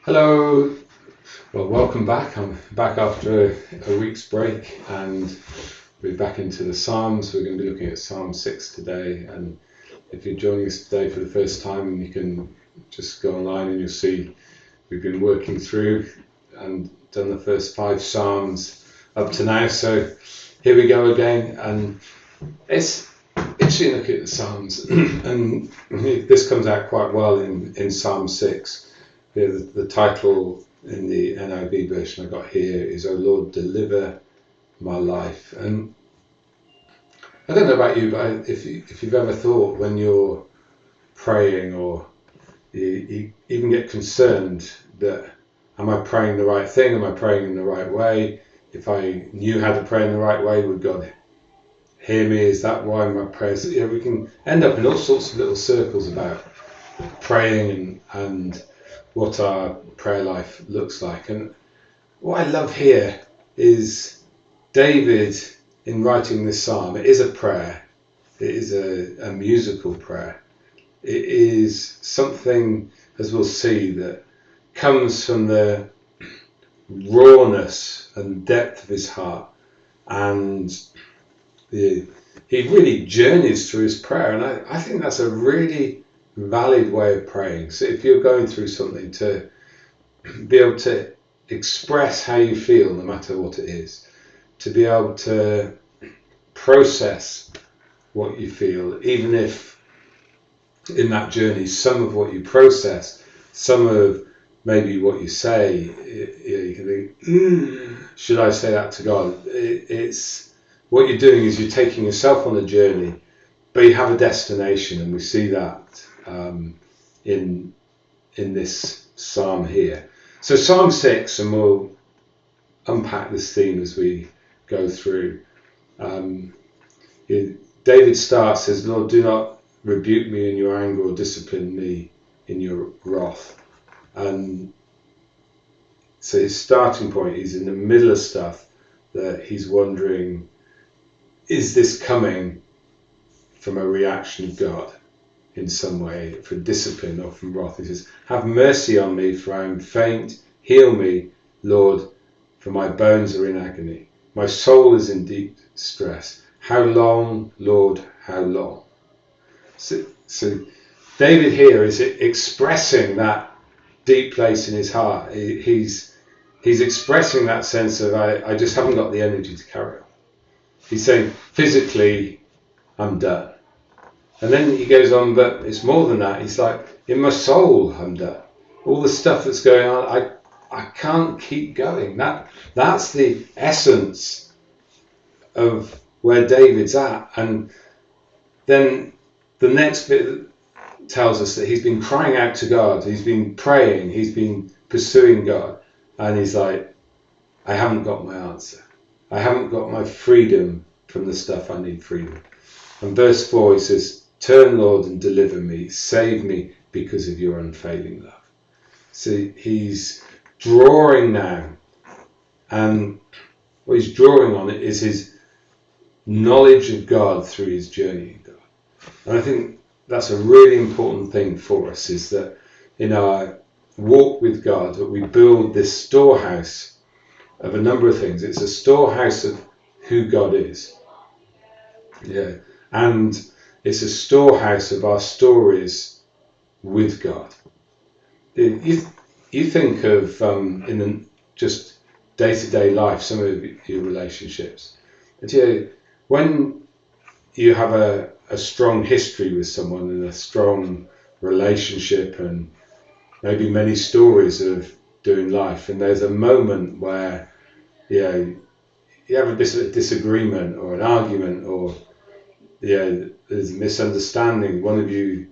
Hello, well, welcome back. I'm back after a week's break and we're back into the Psalms. We're going to be looking at Psalm 6 today. And if you're joining us today for the first time, you can just go online and you'll see we've been working through and done the first 5 Psalms up to now. So here we go again. And it's interesting to look at the Psalms. And this comes out quite well in Psalm 6. The title in the NIV version I got here is "O Lord, deliver my life." And I don't know about you, but if you've ever thought when you're praying or you even get concerned that, am I praying the right thing? Am I praying in the right way? If I knew how to pray in the right way, would God hear me? Is that why my prayers? We can end up in all sorts of little circles about praying and what our prayer life looks like. And what I love here is David, in writing this psalm, it is a prayer. It is a musical prayer. It is something, as we'll see, that comes from the rawness and depth of his heart. And he really journeys through his prayer. And I think that's a really valid way of praying. So if you're going through something, to be able to express how you feel no matter what it is, to be able to process what you feel, even if in that journey some of what you process, some of maybe what you say, you can think, should I say that to God? It's what you're doing is you're taking yourself on a journey, but you have a destination, and we see that in this psalm here. So Psalm 6, and we'll unpack this theme as we go through. David starts, says, "Lord, do not rebuke me in your anger or discipline me in your wrath." And so his starting point, he's in the middle of stuff that he's wondering, is this coming from a reaction of God in some way, for discipline or from wrath? He says, "Have mercy on me, for I am faint. Heal me, Lord, for my bones are in agony. My soul is in deep distress. How long, Lord, how long?" So David here is expressing that deep place in his heart. He's expressing that sense of, I just haven't got the energy to carry on. He's saying, physically, I'm done. And then he goes on, but it's more than that. He's like, in my soul, I'm done. All the stuff that's going on, I can't keep going. That's the essence of where David's at. And then the next bit tells us that he's been crying out to God. He's been praying. He's been pursuing God. And he's like, I haven't got my answer. I haven't got my freedom from the stuff I need freedom. And verse 4, he says, "Turn, Lord, and deliver me. Save me because of your unfailing love." So he's drawing now. And what he's drawing on it is his knowledge of God through his journey in God. And I think that's a really important thing for us, is that in our walk with God, that we build this storehouse of a number of things. It's a storehouse of who God is. Yeah. And it's a storehouse of our stories with God. You think of in the just day-to-day life, some of your relationships. And when you have a strong history with someone and a strong relationship and maybe many stories of doing life, and there's a moment where you have a disagreement or an argument, or there's a misunderstanding, one of you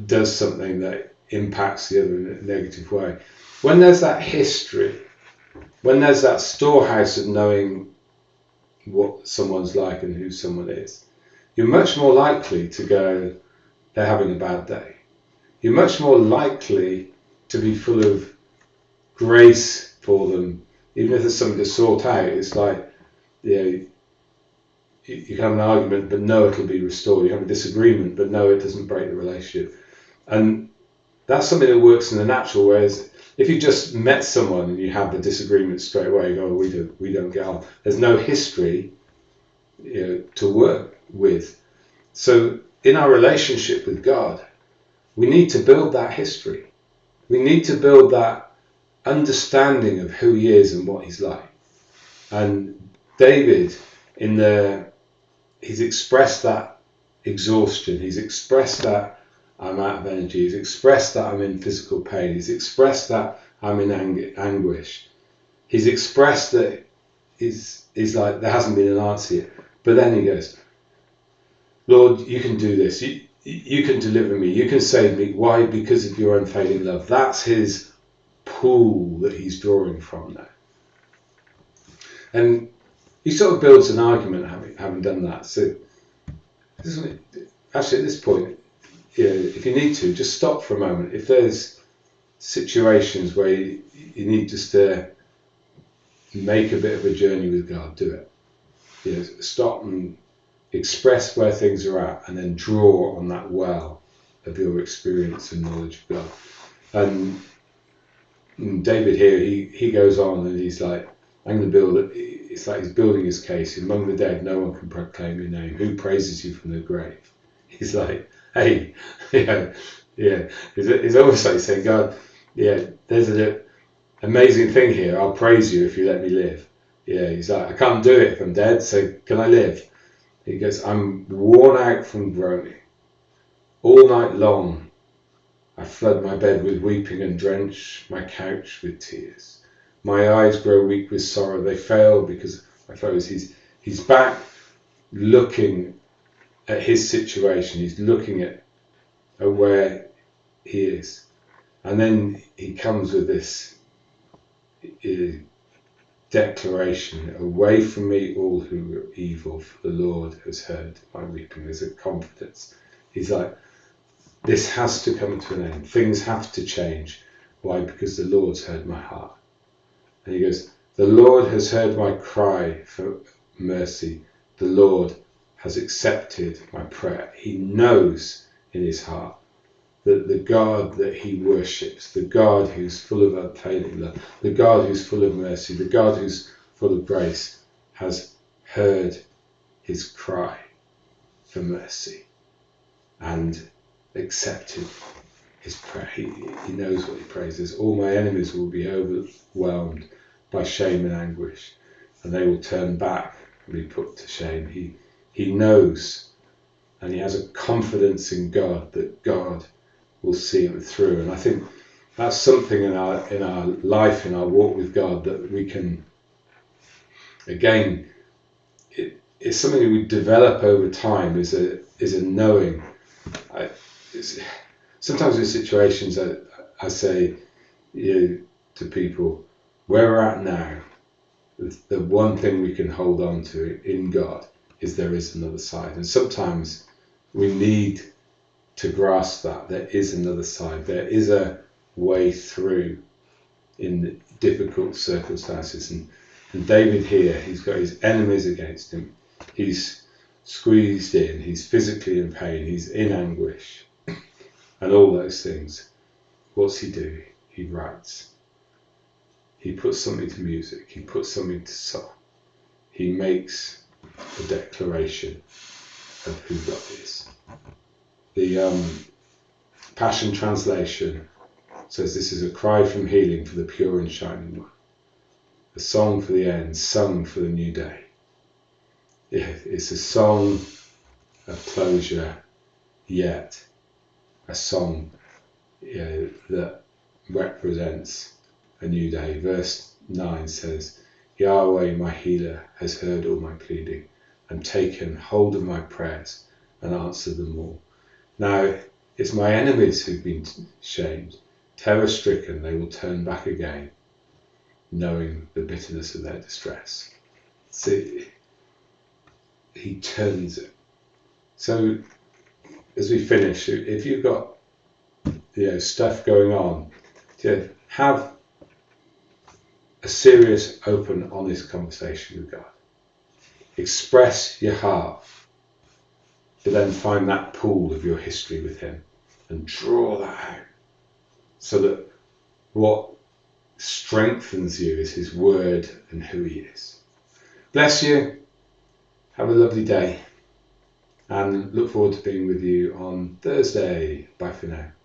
does something that impacts the other in a negative way. When there's that history, when there's that storehouse of knowing what someone's like and who someone is, you're much more likely to go, they're having a bad day. You're much more likely to be full of grace for them, even if there's something to sort out. It's like, you can have an argument, but no, it'll be restored. You have a disagreement, but no, it doesn't break the relationship. And that's something that works in the natural, whereas if you just met someone and you have the disagreement straight away, you go, we don't get on. There's no history, to work with. So in our relationship with God, we need to build that history. We need to build that understanding of who he is and what he's like. And David, he's expressed that exhaustion. He's expressed that I'm out of energy. He's expressed that I'm in physical pain. He's expressed that I'm in anguish. He's expressed that he's like, there hasn't been an answer yet. But then he goes, Lord, you can do this. You can deliver me. You can save me. Why? Because of your unfailing love. That's his pool that he's drawing from there. And he sort of builds an argument having done that. So actually at this point, if you need to, just stop for a moment. If there's situations where you need just to make a bit of a journey with God, do it. Stop and express where things are at, and then draw on that well of your experience and knowledge of God. And David here, he goes on and he's like, I'm going to build it. It's like he's building his case. Among the dead, no one can proclaim your name. Who praises you from the grave? He's like, hey, yeah. It's almost like saying, God, there's an amazing thing here. I'll praise you if you let me live. Yeah, he's like, I can't do it if I'm dead, so can I live? He goes, I'm worn out from groaning. All night long, I flood my bed with weeping and drench my couch with tears. My eyes grow weak with sorrow. They fail because my foes. He's back looking at his situation. He's looking at where he is. And then he comes with this declaration, away from me all who are evil, for the Lord has heard my weeping. There's a confidence. He's like, this has to come to an end. Things have to change. Why? Because the Lord's heard my heart. And he goes, the Lord has heard my cry for mercy. The Lord has accepted my prayer. He knows in his heart that the God that he worships, the God who's full of unfailing love, the God who's full of mercy, the God who's full of grace, has heard his cry for mercy and accepted his prayer. He knows what he prays. All my enemies will be overwhelmed by shame and anguish, and they will turn back and be put to shame. He knows, and he has a confidence in God that God will see him through. And I think that's something in our life, in our walk with God, that we can, again, it's something that we develop over time, is a knowing. Sometimes in situations I say to people, where we're at now, the one thing we can hold on to in God is there is another side. And sometimes we need to grasp that there is another side. There is a way through in difficult circumstances. And David here, he's got his enemies against him. He's squeezed in. He's physically in pain. He's in anguish. And all those things. What's he do? He writes. He puts something to music. He puts something to song. He makes a declaration of who God is. The Passion Translation says this is a cry from healing for the pure and shining one. A song for the end, sung for the new day. It's a song of closure, yet a song that represents a new day. Verse 9 says, Yahweh, my healer, has heard all my pleading and taken hold of my prayers and answered them all. Now it's my enemies who've been shamed, terror-stricken, they will turn back again, knowing the bitterness of their distress. See, he turns it. So as we finish, if you've got stuff going on, have a serious, open, honest conversation with God. Express your heart, but then find that pool of your history with him and draw that out, so that what strengthens you is his word and who he is. Bless you. Have a lovely day. And look forward to being with you on Thursday. Bye for now.